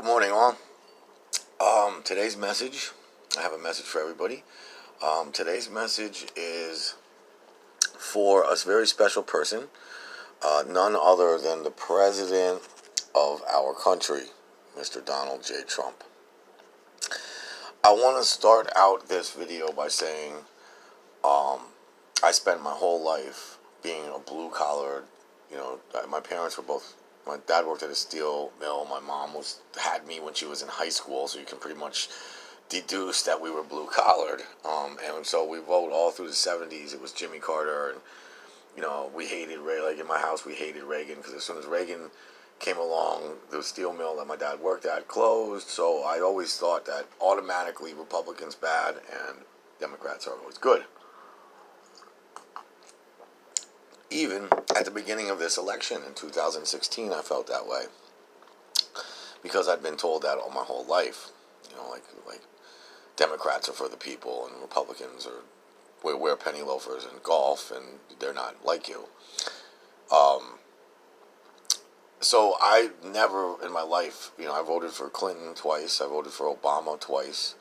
Good morning, all. Today's message, I have a message for everybody. Today's message is for a very special person, none other than the president of our country, Mr. Donald J. Trump. I want to start out this video by saying I spent my whole life being a blue-collar, my parents were both, my dad worked at a steel mill, my mom had me when she was in high school, so you can pretty much deduce that we were blue-collared, and so we voted all through the 70s. It was Jimmy Carter, and, we hated Reagan. Like, in my house, we hated Reagan, because as soon as Reagan came along, the steel mill that my dad worked at closed, so I always thought that automatically Republicans bad and Democrats are always good. Even at the beginning of this election in 2016, I felt that way, because I'd been told that all my whole life. Like Democrats are for the people and Republicans wear penny loafers and golf, and they're not like you. So I never in my life, I voted for Clinton twice. I voted for Obama twice.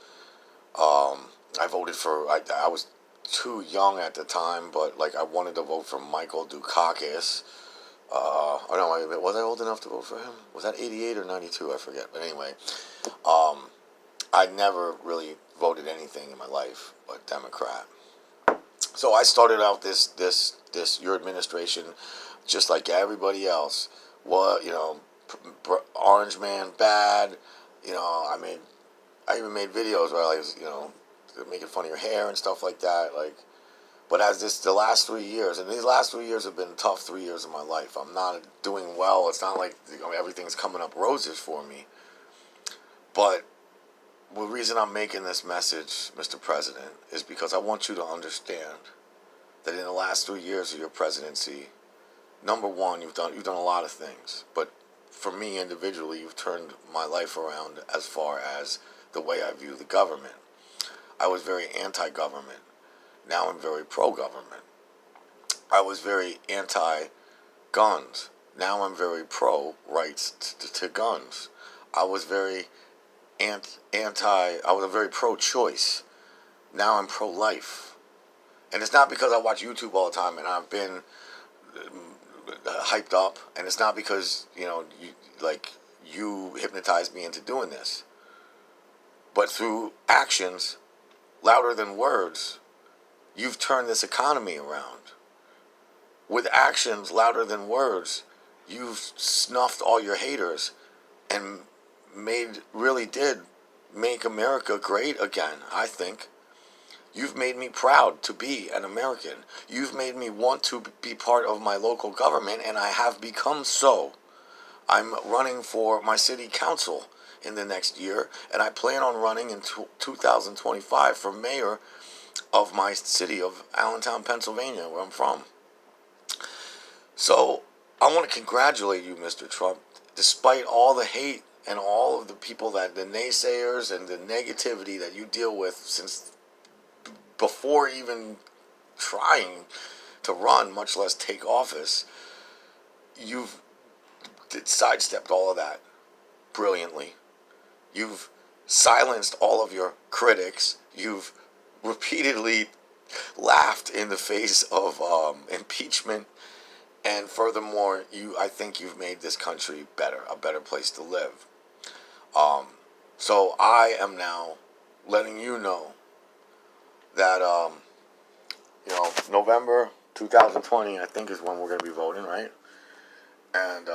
I voted for, I was too young at the time, but I wanted to vote for Michael Dukakis. Was I old enough to vote for him? Was that 88 or 92? I forget. But anyway, I never really voted anything in my life but Democrat. So I started out your administration just like everybody else. Orange man bad. I even made videos where I was, making fun of your hair and stuff like that. But the last 3 years, and these last 3 years have been tough 3 years of my life. I'm not doing well. It's not like everything's coming up roses for me. But the reason I'm making this message, Mr. President, is because I want you to understand that in the last 3 years of your presidency, number one, you've done a lot of things. But for me individually, you've turned my life around as far as the way I view the government. I was very anti-government. Now I'm very pro-government. I was very anti-guns. Now I'm very pro-rights to guns. I was very I was very pro-choice. Now I'm pro-life. And it's not because I watch YouTube all the time and I've been hyped up, and it's not because, you hypnotized me into doing this. But through actions louder than words, you've turned this economy around. With actions louder than words, you've snuffed all your haters and really did make America great again, I think. You've made me proud to be an American. You've made me want to be part of my local government, and I have become so. I'm running for my city council in the next year, and I plan on running in 2025 for mayor of my city of Allentown, Pennsylvania, where I'm from. So I want to congratulate you, Mr. Trump. Despite all the hate and all of the people the naysayers and the negativity that you deal with since before even trying to run, much less take office, you've sidestepped all of that brilliantly. You've silenced all of your critics. You've repeatedly laughed in the face of impeachment. And furthermore, I think you've made this country a better place to live. So I am now letting you know that, November 2020, I think, is when we're going to be voting, right? And,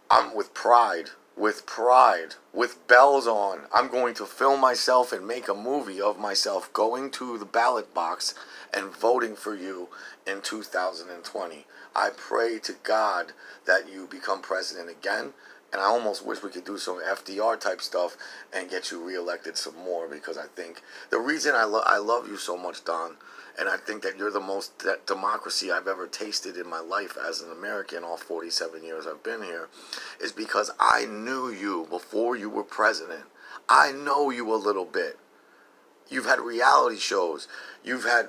I'm with pride, with bells on. I'm going to film myself and make a movie of myself going to the ballot box and voting for you in 2020. I pray to God that you become president again. And I almost wish we could do some FDR type stuff and get you reelected some more, because I think the reason I love you so much, Don, and I think that you're the most democracy I've ever tasted in my life as an American, all 47 years I've been here, is because I knew you before you were president. I know you a little bit. You've had reality shows. You've had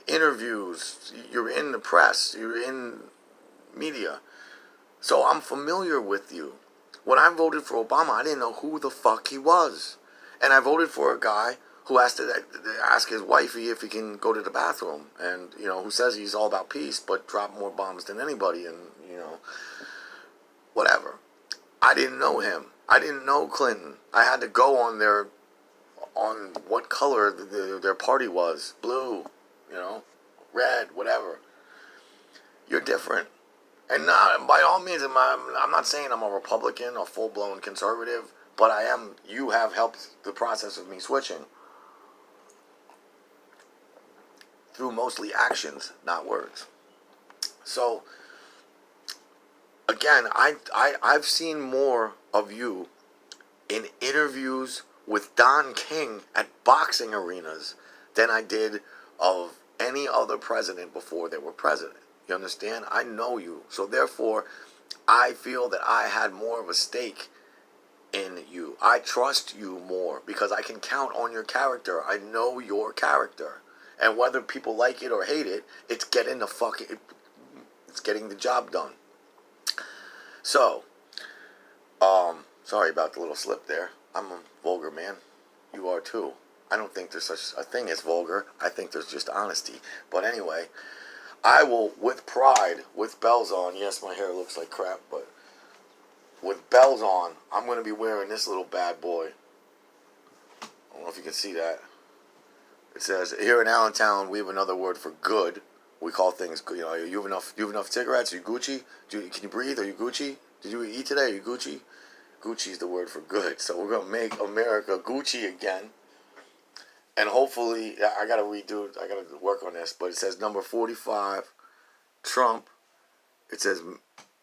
interviews. You're in the press. You're in media. So I'm familiar with you. When I voted for Obama, I didn't know who the fuck he was. And I voted for a guy who has to ask his wifey if he can go to the bathroom. And, who says he's all about peace, but dropped more bombs than anybody. And, whatever. I didn't know him. I didn't know Clinton. I had to go on what color their party was. Blue, red, whatever. You're different. And not, by all means, I'm not saying I'm a Republican or full-blown conservative, but I am. You have helped the process of me switching through mostly actions, not words. So, again, I've seen more of you in interviews with Don King at boxing arenas than I did of any other president before they were president. You understand? I know you. So therefore, I feel that I had more of a stake in you. I trust you more because I can count on your character. I know your character. And whether people like it or hate it, it's getting the job done. So, sorry about the little slip there. I'm a vulgar man. You are too. I don't think there's such a thing as vulgar. I think there's just honesty. But anyway, I will, with pride, with bells on, yes, my hair looks like crap, but with bells on, I'm going to be wearing this little bad boy. I don't know if you can see that. It says, here in Allentown, we have another word for good. We call things, you have enough cigarettes? Are you Gucci? Can you breathe? Are you Gucci? Did you eat today? Are you Gucci? Gucci is the word for good. So we're going to make America Gucci again. And hopefully, I got to redo it. I got to work on this. But it says number 45, Trump. It says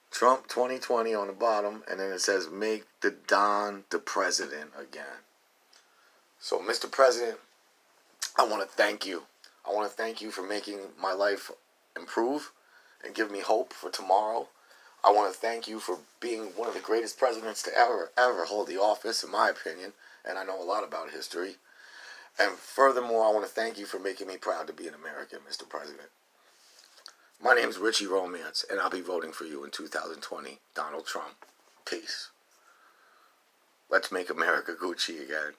Trump 2020 on the bottom. And then it says make the Don the president again. So, Mr. President, I want to thank you. I want to thank you for making my life improve and give me hope for tomorrow. I want to thank you for being one of the greatest presidents to ever hold the office, in my opinion. And I know a lot about history. And furthermore, I want to thank you for making me proud to be an American, Mr. President. My name's Richie Romance, and I'll be voting for you in 2020, Donald Trump. Peace. Let's make America Gucci again.